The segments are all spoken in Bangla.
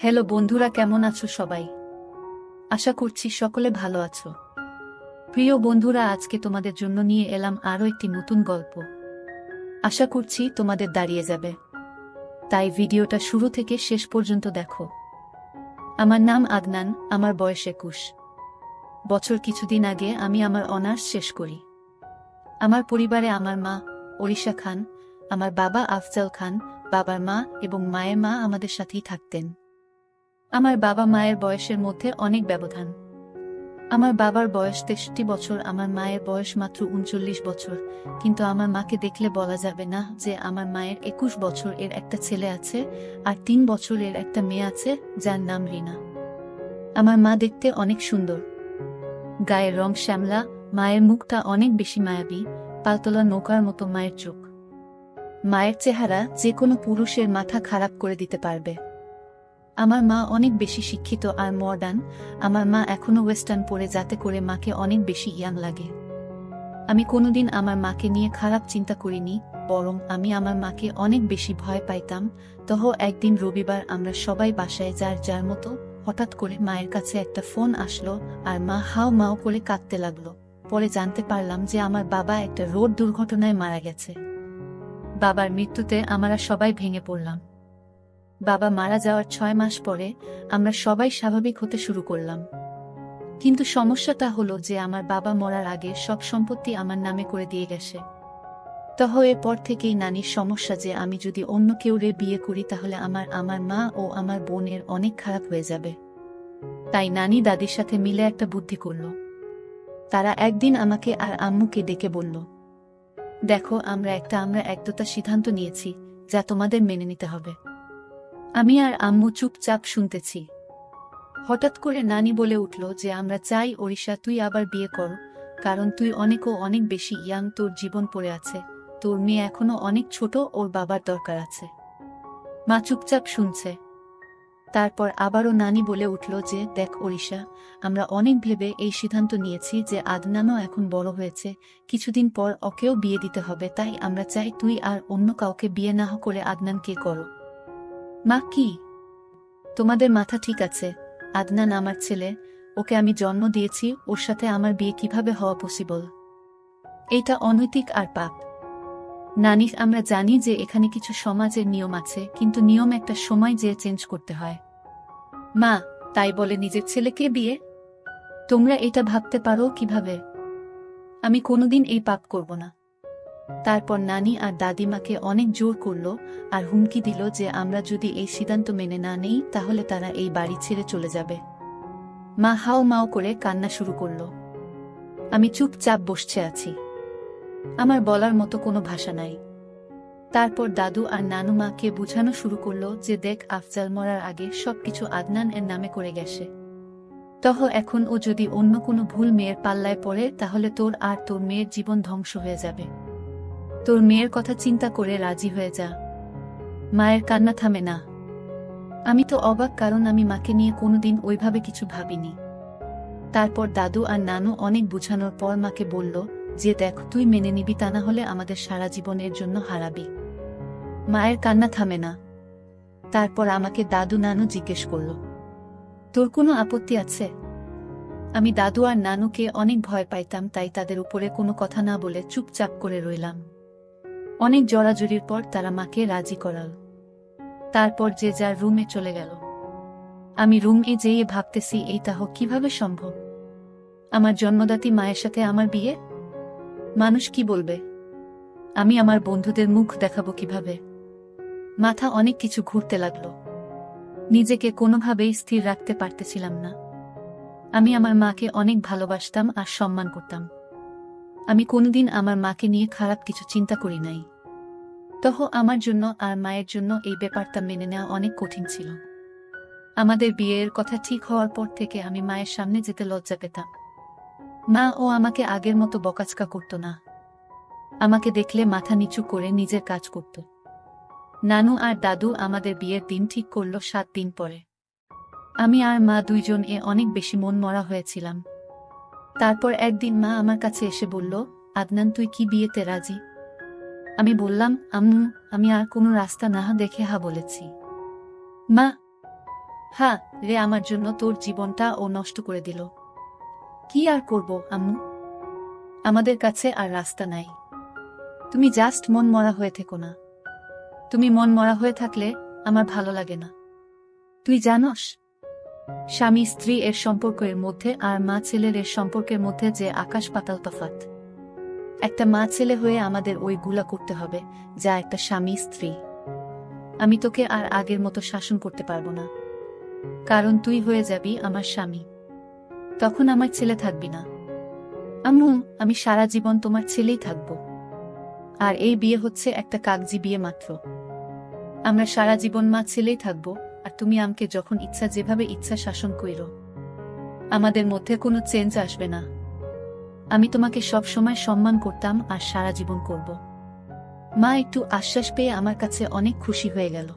হ্যালো বন্ধুরা, কেমন আছো সবাই? আশা করছি সকলে ভালো আছো। প্রিয় বন্ধুরা, আজকে তোমাদের জন্য নিয়ে এলাম আরও একটি নতুন গল্প। আশা করছি তোমাদের দাঁড়িয়ে যাবে, তাই ভিডিওটা শুরু থেকে শেষ পর্যন্ত দেখো। আমার নাম আদনান, আমার বয়স 21 বছর। কিছুদিন আগে আমি আমার অনার্স শেষ করি। আমার পরিবারে আমার মা ওড়িশা খান, আমার বাবা আফজাল খান, বাবার মা এবং মায়ের মা আমাদের সাথেই থাকতেন। আমার বাবা মায়ের বয়সের মধ্যে অনেক ব্যবধান। আমার বাবার বয়স 63 বছর, আমার মায়ের বয়স মাত্র 39 বছর। কিন্তু আমার মাকে দেখলে বলা যাবে না যে আমার মায়ের 21 বছর এর একটা ছেলে আছে আর 3 বছরের একটা মেয়ে আছে, যার নাম রিনা। আমার মা দেখতে অনেক সুন্দর, গায়ের রং শ্যামলা, মায়ের মুখটা অনেক বেশি মায়াবী, পালতোলা নৌকার মতো মায়ের চোখ। মায়ের চেহারা যে কোনো পুরুষের মাথা খারাপ করে দিতে পারবে। আমার মা অনেক বেশি শিক্ষিত আর মডার্ন। আমার মা এখনো ওয়েস্টার্ন পরে, যাতে করে মাকে অনেক বেশি ইয়াং লাগে। আমি কোনোদিন আমার মাকে নিয়ে খারাপ চিন্তা করিনি, বরং আমি আমার মাকে অনেক বেশি ভয় পাইতাম। একদিন রবিবার আমরা সবাই বাসায় যার যার মতো। হঠাৎ করে মায়ের কাছে একটা ফোন আসলো আর মা হাও মাও করে কাঁদতে লাগলো। পরে জানতে পারলাম যে আমার বাবা একটা রোড দুর্ঘটনায় মারা গেছে। বাবার মৃত্যুতে আমরা সবাই ভেঙে পড়লাম। বাবা মারা যাওয়ার 6 মাস পরে আমরা সবাই স্বাভাবিক হতে শুরু করলাম। কিন্তু সমস্যাটা হলো যে আমার বাবা মরার আগে সব সম্পত্তি আমার নামে করে দিয়ে গেছে। এরপর থেকেই নানির সমস্যা যে আমি যদি অন্য কেউরে বিয়ে করি তাহলে আমার মা ও আমার বোনের অনেক খারাপ হয়ে যাবে। তাই নানি দাদির সাথে মিলে একটা বুদ্ধি করল। তারা একদিন আমাকে আর আম্মুকে ডেকে বলল, দেখো, আমরা একদতা সিদ্ধান্ত নিয়েছি, যা তোমাদের মেনে নিতে হবে। আমি আর আম্মু চুপচাপ শুনতেছি। হঠাৎ করে নানি বলে উঠল যে আমরা চাই ওড়িশা তুই আবার বিয়ে কর, কারণ তুই অনেক বেশি ইয়াং, তোর জীবন পড়ে আছে, তোর মেয়ে এখনো অনেক ছোট, ওর বাবার দরকার আছে। মা চুপচাপ শুনছে। তারপর আবারও নানি বলে উঠল যে দেখ ওড়িশা, আমরা অনেক ভেবে এই সিদ্ধান্ত নিয়েছি যে আদনানও এখন বড় হয়েছে, কিছুদিন পর ওকেও বিয়ে দিতে হবে, তাই আমরা চাই তুই আর অন্য কাউকে বিয়ে না করে আদনানকে করো। মা, কি তোমাদের মাথা ঠিক আছে? আদনান আমার ছেলে, ওকে আমি জন্ম দিয়েছি, ওর সাথে আমার বিয়ে কিভাবে হওয়া পসিবল? এইটা অনৈতিক আর পাপ। নানি, আমরা জানি যে এখানে কিছু সমাজের নিয়ম আছে, কিন্তু নিয়ম একটা সময় যে চেঞ্জ করতে হয়। মা, তাই বলে নিজের ছেলেকে বিয়ে? তোমরা এটা ভাবতে পারো কিভাবে? আমি কোনোদিন এই পাপ করব না। তারপর নানি আর দাদিমাকে অনেক জোর করল আর হুমকি দিল যে আমরা যদি এই সিদ্ধান্ত মেনে না নেই তাহলে তারা এই বাড়ি ছেড়ে চলে যাবে। মা হাও মাও করে কান্না শুরু করল। আমি চুপচাপ বসে আছি, আমার বলার মতো কোনো ভাষা নাই। তারপর দাদু আর নানু মাকে বুঝানো শুরু করলো যে দেখ, আফজাল মরার আগে সবকিছু আদনান এর নামে করে গেছে। এখন ও যদি অন্য কোনো ভুল মেয়ের পাল্লায় পড়ে তাহলে তোর আর তোর মেয়ের জীবন ধ্বংস হয়ে যাবে। তোর মেয়ের কথা চিন্তা করে রাজি হয়ে যা। মায়ের কান্না থামে না। আমি তো অবাক, কারণ আমি মাকে নিয়ে কোনোদিন ওইভাবে কিছু ভাবিনি। তারপর দাদু আর নানু অনেক বুঝানোর পর মাকে বলল যে দেখ, তুই মেনে নিবি, তা না হলে আমাদের সারা জীবনের জন্য হারাবি। মায়ের কান্না থামে না। তারপর আমাকে দাদু নানু জিজ্ঞেস করল, তোর কোনো আপত্তি আছে? আমি দাদু আর নানুকে অনেক ভয় পাইতাম, তাই তাদের উপরে কোনো কথা না বলে চুপচাপ করে রইলাম। অনেক জড়াজড়ির পর তারা মাকে রাজি করাল। তারপর যে যার রুমে চলে গেল। আমি রুমে যেয়ে ভাবতেছি, এইটা কিভাবে সম্ভব? আমার জন্মদাত্রী মায়ের সাথে আমার বিয়ে? মানুষ কি বলবে? আমি আমার বন্ধুদের মুখ দেখাবো কিভাবে? মাথা অনেক কিছু ঘুরতে লাগলো। নিজেকে কোনোভাবেই স্থির রাখতে পারতেছিলাম না। আমি আমার মাকে অনেক ভালোবাসতাম আর সম্মান করতাম। আমি কোনোদিন আমার মাকে নিয়ে খারাপ কিছু চিন্তা করি নাই। আমার জন্য আর মায়ের জন্য এই ব্যাপারটা মেনে নেওয়া অনেক কঠিন ছিল। আমাদের বিয়ের কথা ঠিক হওয়ার পর থেকে আমি মায়ের সামনে যেতে লজ্জা পেতাম। মা ও আমাকে আগের মতো বকাঝকা করত না। আমাকে দেখলে মাথা নিচু করে নিজের কাজ করত। নানু আর দাদু আমাদের বিয়ের দিন ঠিক করল 7 দিন পরে। আমি আর মা দুইজন অনেক বেশি মন মরা হয়েছিলাম। তারপর একদিন মা আমার কাছে এসে বলল, আদনান, তুই কি বিয়েতে রাজি? আমি বললাম, আম্মু, আমি আর কোনো রাস্তা না দেখে হা বলেছি। মা, হ্যাঁ রে, আমার জন্য তোর জীবনটা ও নষ্ট করে দিল। কি আর করব আম্মু, আমাদের কাছে আর রাস্তা নাই। তুমি জাস্ট মন মরা হয়ে থেকো না। তুমি মন মরা হয়ে থাকলে আমার ভালো লাগে না। তুই জানোস, স্বামী স্ত্রী এর সম্পর্কের মধ্যে আর মা ছেলের এর সম্পর্কের মধ্যে যে আকাশ পাতাল তফাৎ। একটা মা ছেলে হয়ে আমাদের ওইগুলা করতে হবে যা একটা স্বামী স্ত্রী। আমি তোকে আর আগের মতো শাসন করতে পারবো না, কারণ তুই হয়ে যাবি আমার স্বামী। তখন আমার ছেলে থাকবি না। আম্মু, আমি সারা জীবন তোমার ছেলেই থাকব। আর এই বিয়ে হচ্ছে একটা কাগজি বিয়ে মাত্র। আমরা সারা জীবন মা ছেলেই থাকব, আর তুমি আমাকে যখন ইচ্ছা যেভাবে ইচ্ছা শাসন কইরো। আমাদের মধ্যে কোনো চেঞ্জ আসবে না। আমি তোমাকে সব সময় সম্মান করতাম আর সারা জীবন করব। মা একটু আশ্বাস পেয়ে আমার কাছে অনেক খুশি হয়ে গেল।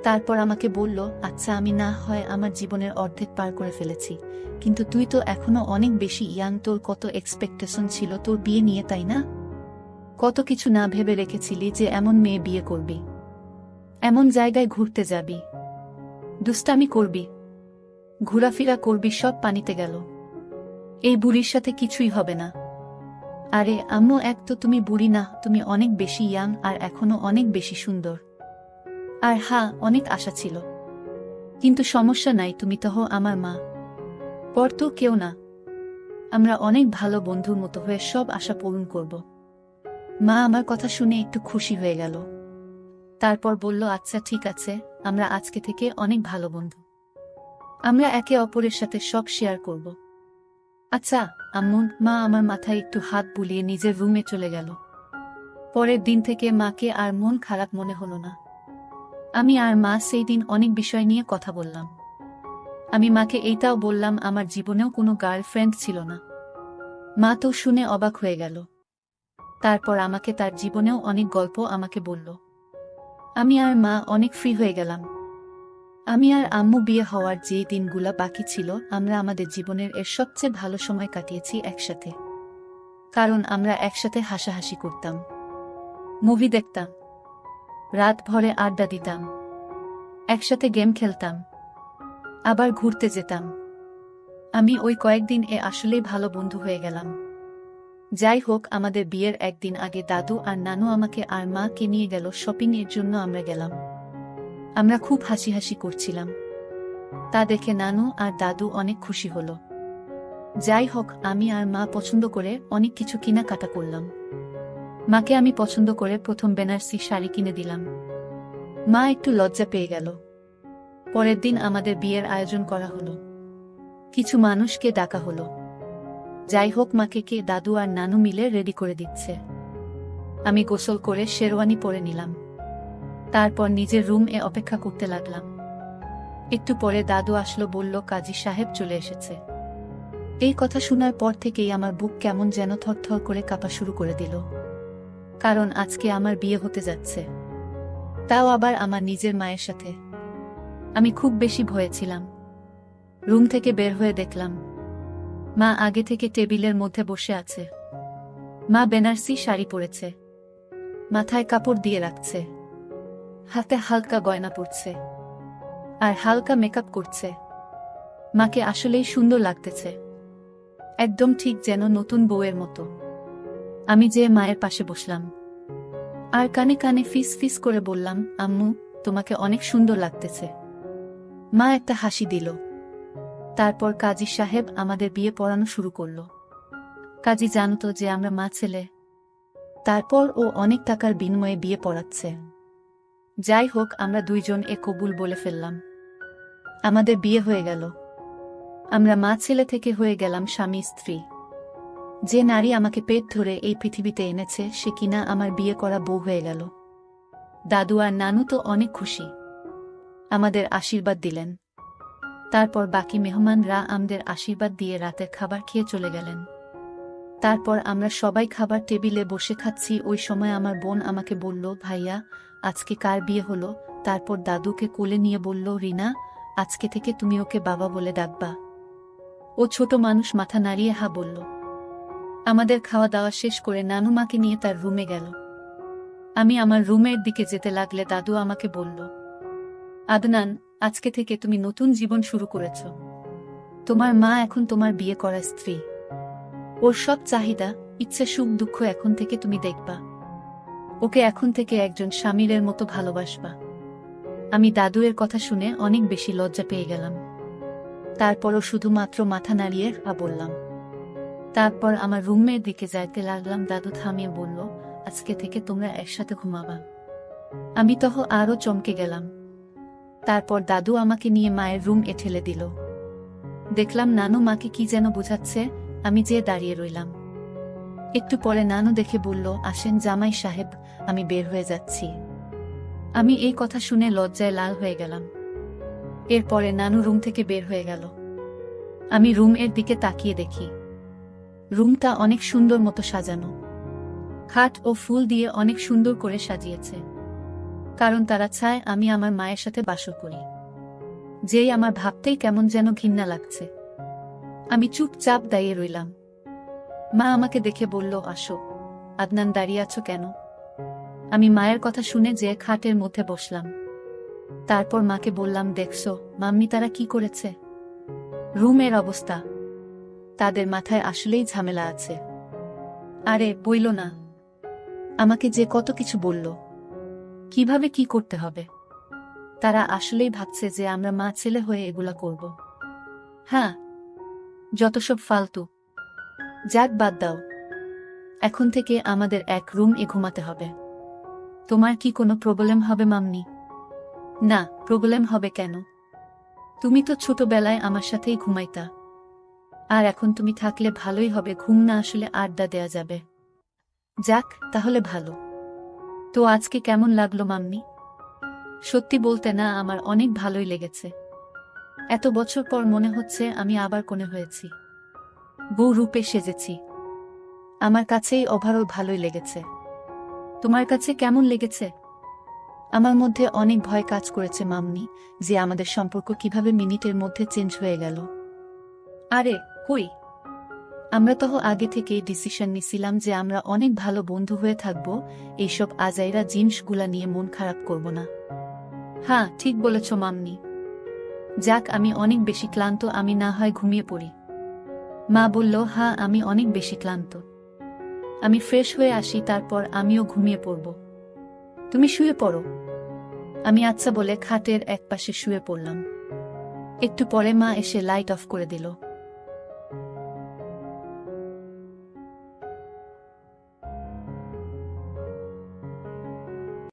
তারপর আমাকে বলল, আচ্ছা আমি না হয় আমার জীবনের অর্ধেক পার করে ফেলেছি, কিন্তু তুই তো এখনো অনেক বেশি ইয়াং। তোর কত এক্সপেকটেশন ছিল তোর বিয়ে নিয়ে, তাই না? কত কিছু না ভেবে রেখেছিলি যে এমন মেয়ে বিয়ে করবি, এমন জায়গায় ঘুরতে যাবি, দুষ্টামি করবি, ঘোরাফেরা করবি, সব পানিতে গেল। এই বুড়ির সাথে কিছুই হবে না। আরে আম্মু, এক তো তুমি বুড়ি না, তুমি অনেক বেশি ইয়াং আর এখনো অনেক বেশি সুন্দর। আর হ্যাঁ, অনেক আশা ছিল, কিন্তু সমস্যা নাই, তুমি তো হো আমার মা, পর তো কেউ না। আমরা অনেক ভালো বন্ধুর মতো হয়ে সব আশা পূরণ করব। মা আমার কথা শুনে একটু খুশি হয়ে গেল। তারপর বলল, আচ্ছা ঠিক আছে, আমরা আজকে থেকে অনেক ভালো বন্ধু। আমরা একে অপরের সাথে সব শেয়ার করব। আচ্ছা আম্মু। মা আমার মাথায় একটু হাত বুলিয়ে নিজের রুমে চলে গেল। পরের দিন থেকে মাকে আর মন খারাপ মনে হলো না। আমি আর মা সেই দিন অনেক বিষয় নিয়ে কথা বললাম। আমি মাকে এইটাও বললাম আমার জীবনেও কোনো গার্লফ্রেন্ড ছিল না। মা তো শুনে অবাক হয়ে গেল। তারপর আমাকে তার জীবনেও অনেক গল্প আমাকে বলল। আমি আর মা অনেক ফ্রি হয়ে গেলাম। আমি আর আম্মু বিয়ে হওয়ার যে দিনগুলা বাকি ছিল, আমরা আমাদের জীবনের এর সবচেয়ে ভালো সময় কাটিয়েছি একসাথে। কারণ আমরা একসাথে হাসাহাসি করতাম, মুভি দেখতাম, রাত ভরে আড্ডা দিতাম, একসাথে গেম খেলতাম, আবার ঘুরতে যেতাম। আমি ওই কয়েকদিন আসলেই ভালো বন্ধু হয়ে গেলাম। যাই হোক, আমাদের বিয়ের একদিন আগে দাদু আর নানু আমাকে আর মাকে নিয়ে গেল শপিং এর জন্য। আমরা গেলাম। আমরা খুব হাসি হাসি করছিলাম। তা দেখে নানু আর দাদু অনেক খুশি হলো। যাই হোক, আমি আর মা পছন্দ করে অনেক কিছু কেনাকাটা করলাম। মাকে আমি পছন্দ করে প্রথম বেনারসি শাড়ি কিনে দিলাম। মা একটু লজ্জা পেয়ে গেল। পরের দিন আমাদের বিয়ের আয়োজন করা হলো। কিছু মানুষকে ডাকা হলো। যাই হোক, মাকে কে দাদু আর নানু মিলে রেডি করে দিচ্ছে। আমি গোসল করে শেরওয়ানি পরে নিলাম। তারপর নিজের রুমে অপেক্ষা করতে লাগলাম। একটু পরে দাদু আসলো, বলল কাজী সাহেব চলে এসেছে। এই কথা শোনার পর থেকেই আমার বুক কেমন যেন থরথর করে কাঁপা শুরু করে দিল। কারণ আজকে আমার বিয়ে হতে যাচ্ছে, তাও আবার আমার নিজের মায়ের সাথে। আমি খুব বেশি ভয়ে ছিলাম। রুম থেকে বের হয়ে দেখলাম মা আগে থেকে টেবিলের মধ্যে বসে আছে। মা বেনারসি শাড়ি পরেছে, মাথায় কাপড় দিয়ে রাখছে, হাতে হালকা গয়না পরছে, আর হালকা মেকআপ করছে। মাকে আসলেই সুন্দর লাগতেছে, একদম ঠিক যেন নতুন বউয়ের মতো। আমি যে মায়ের পাশে বসলাম আর কানে কানে ফিস ফিস করে বললাম, আম্মু তোমাকে অনেক সুন্দর লাগতেছে। মা একটা হাসি দিল। তারপর কাজী সাহেব আমাদের বিয়ে পড়ানো শুরু করল। কাজী জানতো যে আমরা মা ছেলে। তারপর ও অনেক টাকার বিনিময়ে বিয়ে পড়াচ্ছে। যাই হোক, আমরা দুইজন কবুল বলে ফেললাম। আমাদের বিয়ে হয়ে গেল। আমরা মা ছেলে থেকে হয়ে গেলাম স্বামী স্ত্রী। যে নারী আমাকে পেট ধরে এই পৃথিবীতে এনেছে, সে কিনা আমার বিয়ে করা বউ হয়ে গেল। দাদু আর নানু তো অনেক খুশি, আমাদের আশীর্বাদ দিলেন। তারপর বাকি মেহমানরা আমাদের আশীর্বাদ দিয়ে রাতের খাবার খেয়ে চলে গেলেন। তারপর আমরা সবাই খাবার টেবিলে বসে খাচ্ছি। ওই সময় আমার বোন আমাকে বলল, ভাইয়া আজকে কার বিয়ে হলো? তারপর দাদুকে কোলে নিয়ে বলল, রিনা, আজকে থেকে তুমি ওকে বাবা বলে ডাকবা। ও ছোট মানুষ, মাথা নাড়িয়ে হা বলল। আমাদের খাওয়া দাওয়া শেষ করে নানু মাকে নিয়ে তার রুমে গেল। আমি আমার রুমের দিকে যেতে লাগলে দাদু আমাকে বলল, আদনান, আজকে থেকে তুমি নতুন জীবন শুরু করেছ। তোমার মা এখন তোমার বিয়ে করা স্ত্রী। ওর সব চাহিদা, ইচ্ছে, সুখ দুঃখ এখন থেকে তুমি দেখবা। ওকে এখন থেকে একজন স্বামীর মতো ভালোবাসবা। আমি দাদুয়ের কথা শুনে অনেক বেশি লজ্জা পেয়ে গেলাম। তারপরও শুধুমাত্র মাথা নাড়িয়ে বললাম। তারপর আমার রুমের দিকে যাইতে লাগলাম। দাদু থামিয়ে বলল, আজকে থেকে তোমরা একসাথে ঘুমাবা। আমি তখন আরো চমকে গেলাম। তারপর দাদু আমাকে নিয়ে মায়ের রুম ঠেলে দিল। দেখলাম নানু মাকে কি যেন বোঝাচ্ছে। আমি যেয়ে দাঁড়িয়ে রইলাম। একটু পরে নানু দেখে বলল, আসেন জামাই সাহেব, আমি বের হয়ে যাচ্ছি। আমি এই কথা শুনে লজ্জায় লাল হয়ে গেলাম। এরপরে নানু রুম থেকে বের হয়ে গেল। আমি রুমের দিকে তাকিয়ে দেখি রুমটা অনেক সুন্দর মতো সাজানো। খাট ও ফুল দিয়ে অনেক সুন্দর করে সাজিয়েছে, কারণ তারা চায় আমি আমার মায়ের সাথে বাসর করি। যেই আমার ভাবতেই কেমন যেন ঘৃণা লাগছে। আমি চুপচাপ দাঁড়িয়ে রইলাম। মা আমাকে দেখে বলল, আসো। আদনান, দাঁড়িয়ে আছো কেন? আমি মায়ের কথা শুনে যে খাটের মধ্যে বসলাম। তারপর মাকে বললাম, দেখছো মাম্মি তারা কি করেছে? রুমের অবস্থা। তাদের মাথায় আসলেই ঝামেলা আছে। আরে বইল না, আমাকে যে কত কিছু বলল, কিভাবে কি করতে হবে। তারা আসলেই ভাবছে যে আমরা মা ছেলে হয়ে এগুলা করব। হ্যাঁ, যত সব ফালতু। যাক, বাদ দাও। এখন থেকে আমাদের এক রুমে ঘুমাতে হবে। তোমার কি কোনো প্রবলেম হবে মাম্মি? না, প্রবলেম হবে কেন? তুমি তো ছোটবেলায় আমার সাথেই ঘুমাইতা। আর এখন তুমি থাকলে ভালোই হবে, ঘুম না আসলে আড্ডা দেয়া যাবে। যাক, তাহলে ভালো। তো আজকে কেমন লাগলো মাম্মি? সত্যি বলতে না, আমার অনেক ভালোই লেগেছে। এত বছর পর মনে হচ্ছে আমি আবার কোণে হয়েছি, বউ রূপে সেজেছি। আমার কাছেই ওভারঅল ভালোই লেগেছে। তোমার কাছে কেমন লেগেছে? আমার মধ্যে অনেক ভয় কাজ করেছে মাম্মি, যে আমাদের সম্পর্ক কিভাবে মিনিটের মধ্যে চেঞ্জ হয়ে গেল। আরে কই, আমরা তো আগে থেকেই ডিসিশন নিছিলাম যে আমরা অনেক ভালো বন্ধু হয়ে থাকব। এইসব আজাইরা জিনিসগুলা নিয়ে মন খারাপ করব না। হ্যাঁ, ঠিক বলেছ মাম্মি। যাক, আমি অনেক বেশি ক্লান্ত, আমি না হয় ঘুমিয়ে পড়ি। মা বলল, হ্যাঁ আমি অনেক বেশি ক্লান্ত, আমি ফ্রেশ হয়ে আসি, তারপর আমিও ঘুমিয়ে পড়ব। তুমি শুয়ে পড়ো। আমি আচ্ছা বলে খাটের একপাশে শুয়ে পড়লাম। একটু পরে মা এসে লাইট অফ করে দিল।